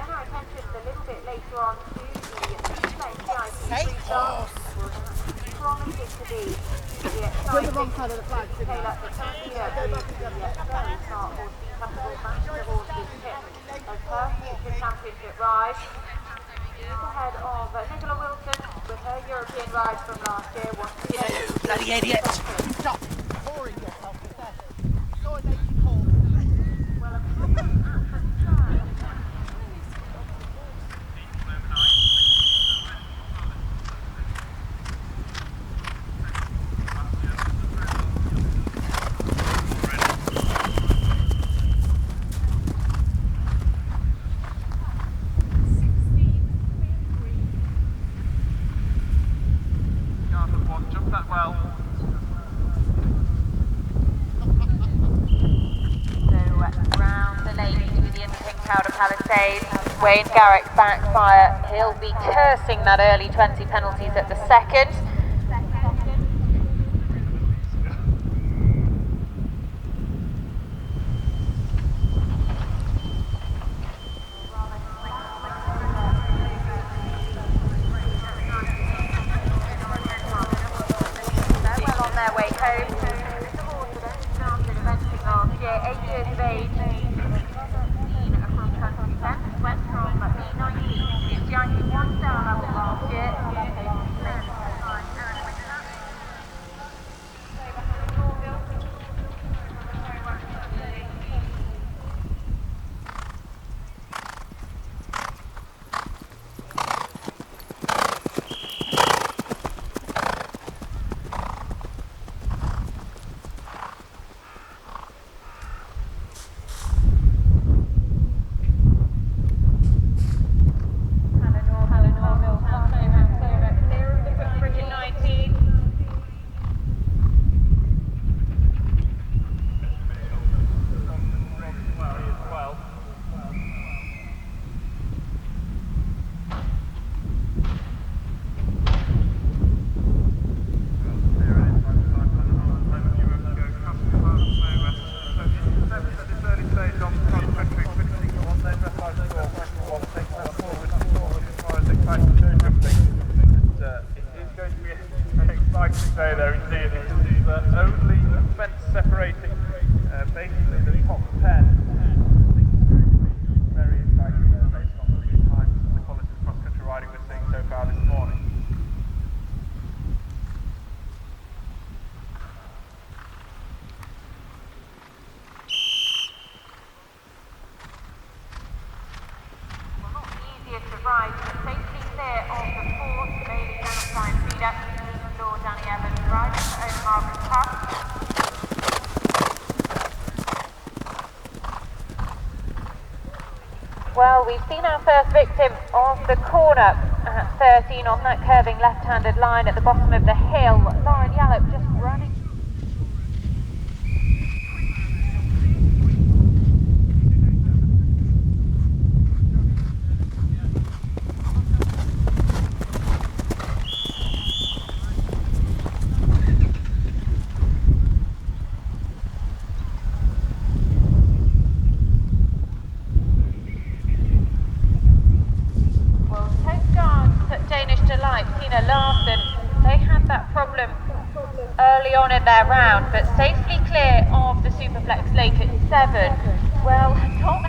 turn our attention a little bit later on to the CIC restart. Promises to be the exciting Taylor, the currently the very smart horse, the Festival Fashion Horses tip as her future championship ride. She's ahead of Nicola Wilson with her European ride from last year. You bloody idiot! Stop pouring yourself to death. So it makes you cold. Well, a problem at the start. Wayne Garrick Backfire, he'll be cursing that early 20 penalties at the second. They're well on their way home. The horse that only started eventing last year, 8 years of age. Went from B19 to Yankee 1 star level last year. Well, we've seen our first victim of the corner at 13 on that curving left-handed line at the bottom of the hill. Lauren Yallop just running. On in their round, but safely clear of the Superflex Lake at 7. Well, Tom.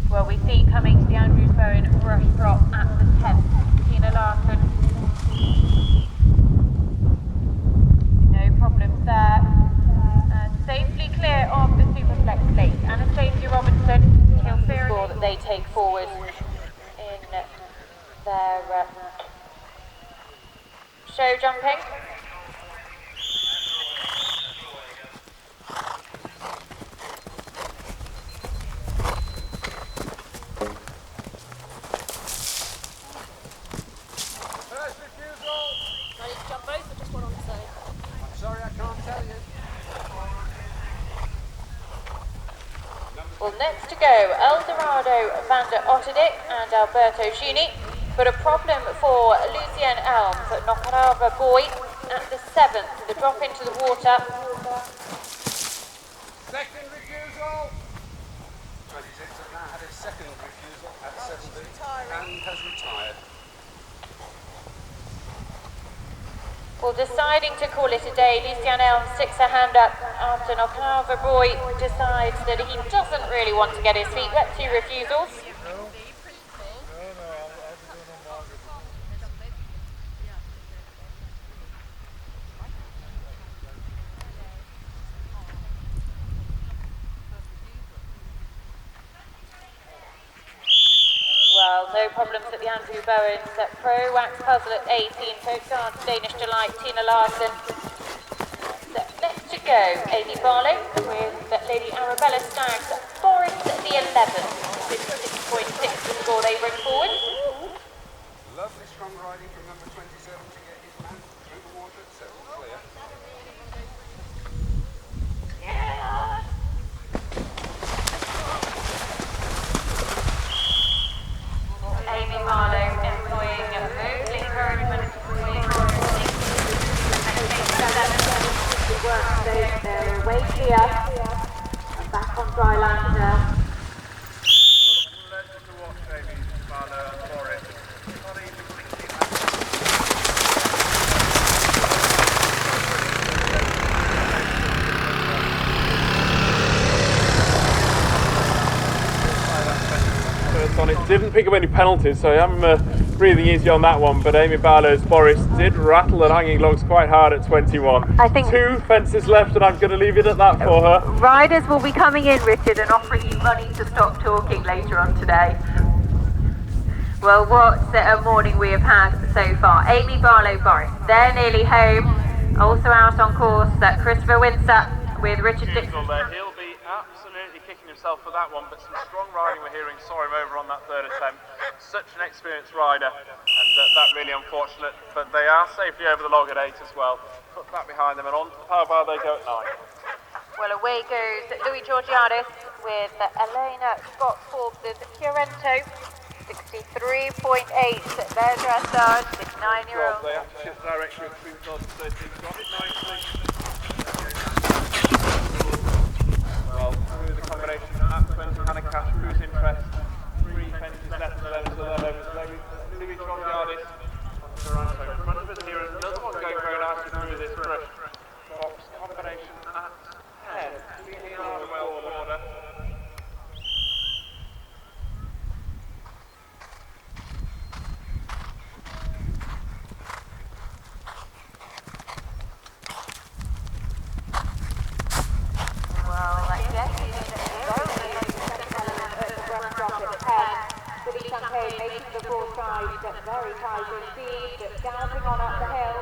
Well, we see coming to the Andrews Bowen rush drop at the 10th. Tina Larson. Problems there, and safely clear of the Superflex Lake. Anastasia Robinson, Kilfeary score that they take forward in their show jumping. Well, next to go, Eldorado van der Otterdijk and Alberto Gini. But a problem for Lucienne Elms at Knockavardagh Boy at the 7th. The drop into the water. Second refusal. 26 has now had his second refusal at 70 and has retired. Well, deciding to call it a day, Lucienne Elms sticks her hand up after Knockavardagh Boy decides that he doesn't really want to get his feet wet. 2 refusals. Well, no problems at the Andrew Bowens Pro Wax Puzzle at 18. Pigott, Danish Delight, Tina Larson. So next to go, Amy Barlow with Lady Arabella Staggs. Boris at the 11th. 56.6 the score they bring forward. Lovely strong riding from number 27 to get his man through the water itself. Clear. Yeah. Amy Barlow employing mostly encouragement they're way clear and back on dry land now. Pleasure to watch Amy Barlow and Boris. Not even thinking on it. Didn't pick up any penalties, so I'm breathing easy on that one, but Amy Barlow's Boris did rattle at hanging logs quite hard at 21. I think 2 fences left, and I'm going to leave it at that for her. Riders will be coming in, Richard, and offering you money to stop talking later on today. Well, what a morning we have had so far. Amy Barlow, Boris, they're nearly home. Also out on course, Christopher Winsor with Richard Dixon. He'll be absolutely kicking himself for that one, but some strong riding we're hearing saw him over on that 3rd attempt. Such an experienced rider, and that really unfortunate, but they are safely over the log at 8 as well. Put that behind them, and on to the power bar they go at 9. Well, away goes Louis Georgiadis with Elena Scott Forbes with Cuarento. 63.8, their dressage, 9-year-old. They have to shift direction between 12 and 13. Got it nicely. Well, through the combination at 20, Hannah Cash, Cruise Interest, 3 fences left to them, so they're over Louis Georgiadis. In front of us here, another one going very nicely through this brush. Box combination at 10. Leading on the well border. Making the full side, but very tight indeed, but galloping on up the hill.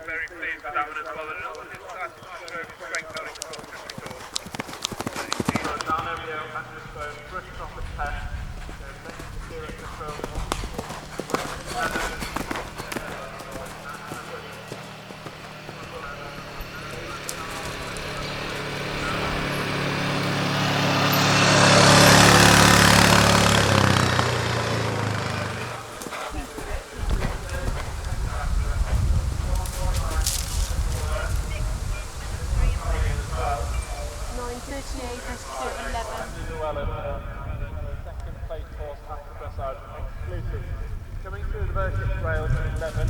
Very pleased with that one as well. And it's started to show strength on its Llewellyn, second place horse after dressage, exclusive. Coming through the version rails at 11.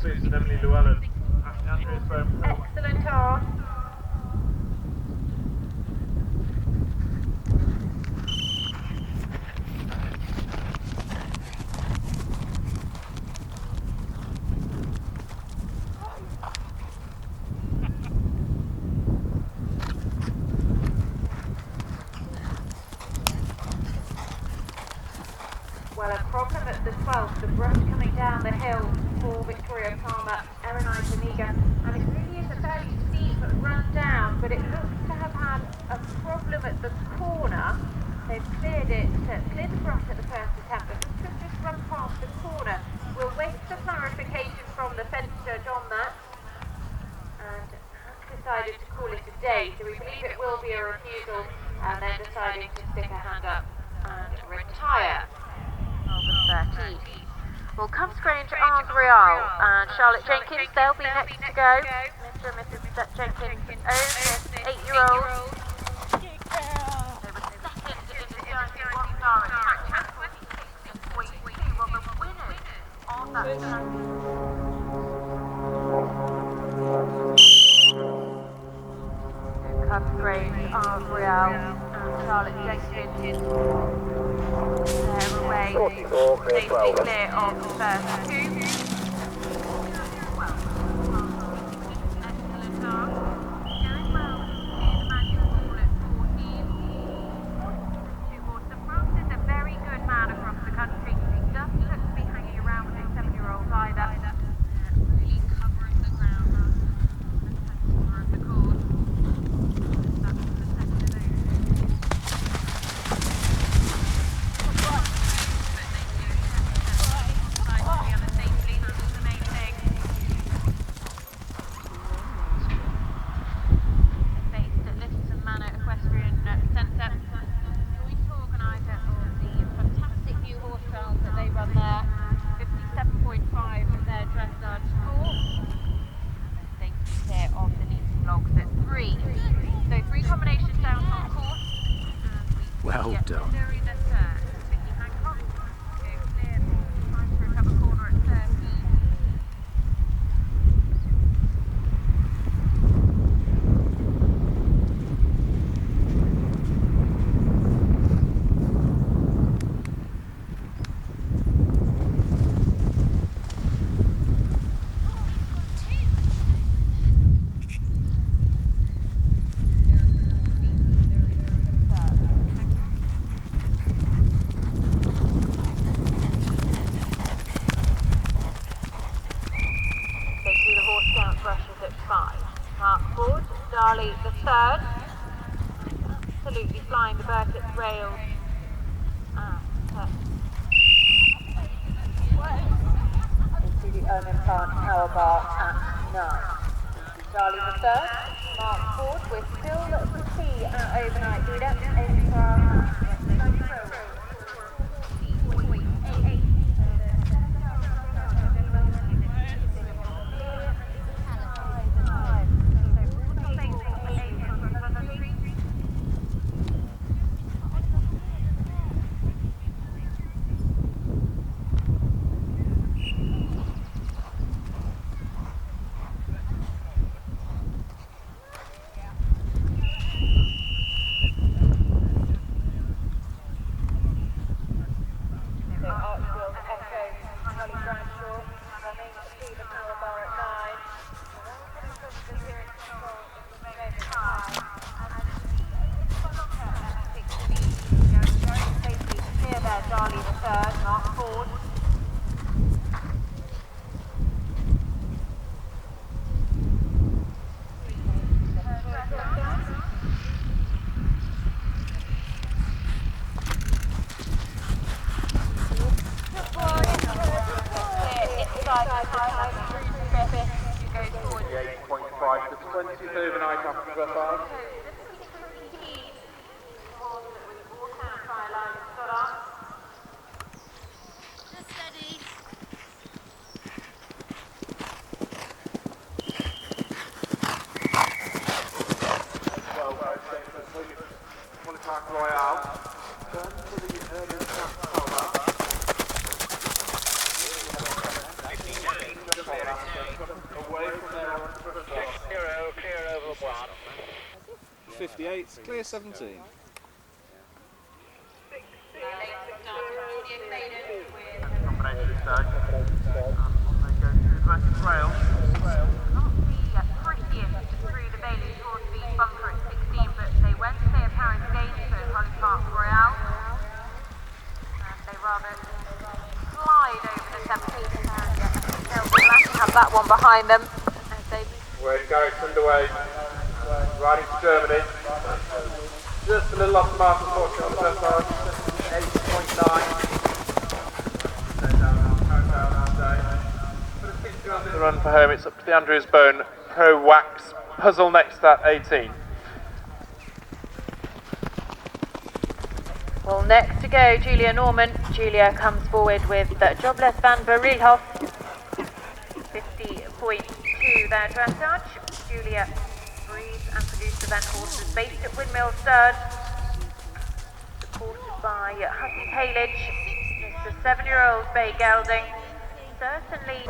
Susan Emily Llewellyn. Andrew's phone. Excellent horse. Well, a problem at the 12th, the brush coming down the hill for Victoria Palmer, Erinite Amiga, and it really is a fairly steep run down, but it looks to have had a problem at the corner. They've cleared it, cleared the brush at the first attempt, but looks to have just run past the corner. We'll wait for clarification from the fence judge on that, and has decided to call it a day, so we believe it will be a refusal, and then deciding to stick a hand up and retire. 13. Well, comes Grange Arms Real and Charlotte Jenkins, they'll be next to go. Mr. and Mrs. Jenkins own this 8-year-old. They were second in the Jersey 1-star attack, 26.2. Well, the winners of that track. Comes Grange Arms Real and Charlotte Jenkins. They're away, safely clear of the first two. Well, excellent start. Going well to the magic ball at 14. Towards the front is a very good man across the country. He doesn't look to be hanging around with his 7-year-olds either. Really covering the ground and corner of the course. That's the second of those. Well done. The third, absolutely flying the Burkett's rails. Into the Omen Plant Power Bar at 9. Charlie the third, Mark Ford, we're still to see our overnight leader, Amy Crerar. Overnight after the five. Royale. Turn to the urban transformer. It's clear 17. Combination stag. On they go through the versus rail. Not the prettiest through the Bailey towards the bunker at 16, but they went to their apparent gate for Holly Park Royale. And they rather slide over the 17 and they'll be glad to have that one behind them. As they Where Garrick's underway. Riding to Germany. Just a little off the mark, unfortunately, on the first line. 8.9. The run for home, it's up to the Andrews Bone Pro Wax Puzzle next at 18. Well, next to go, Julia Norman. Julia comes forward with Jobless van Barilhoff. 50.2 their dressage. Julia Brise and producer then horses based at Windmill Stud. Supported by Hussey Palage. It's the 7-year-old Bay Gelding. Certainly.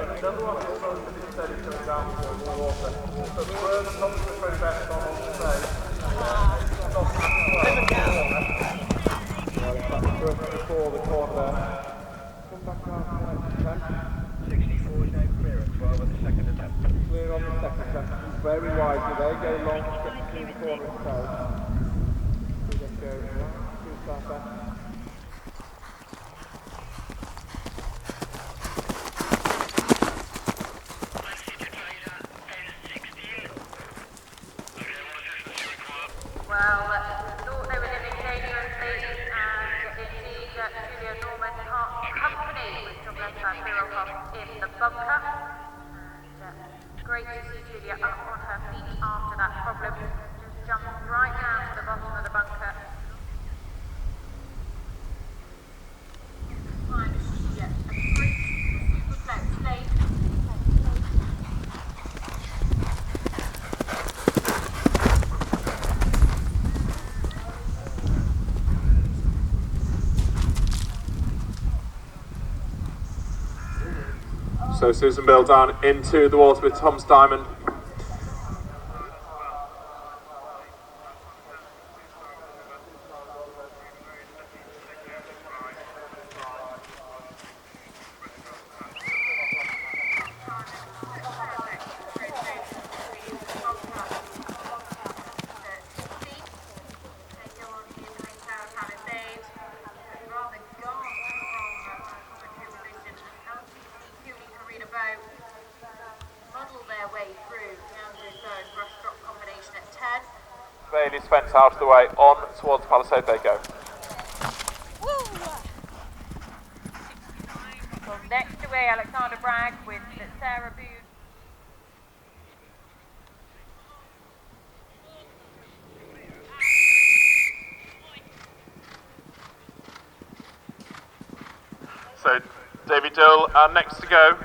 Clear on the second attempt. Very wisely there. Go long, stretch through the corner itself. thought they were living dangerously, and indeed Julia Norman company with Jobless van Barilhoff in the bunker. And great to see Julia up on her feet after that problem. Just jumped right down to the bottom of the bunker. Time she approached the super float stage. So Susan Bill down into the water with Tom's Diamond. Fence out of the way, on towards Palisade they go. Well, next away, Alexander Bragg with Sarah Boone. So David Dole are next to go.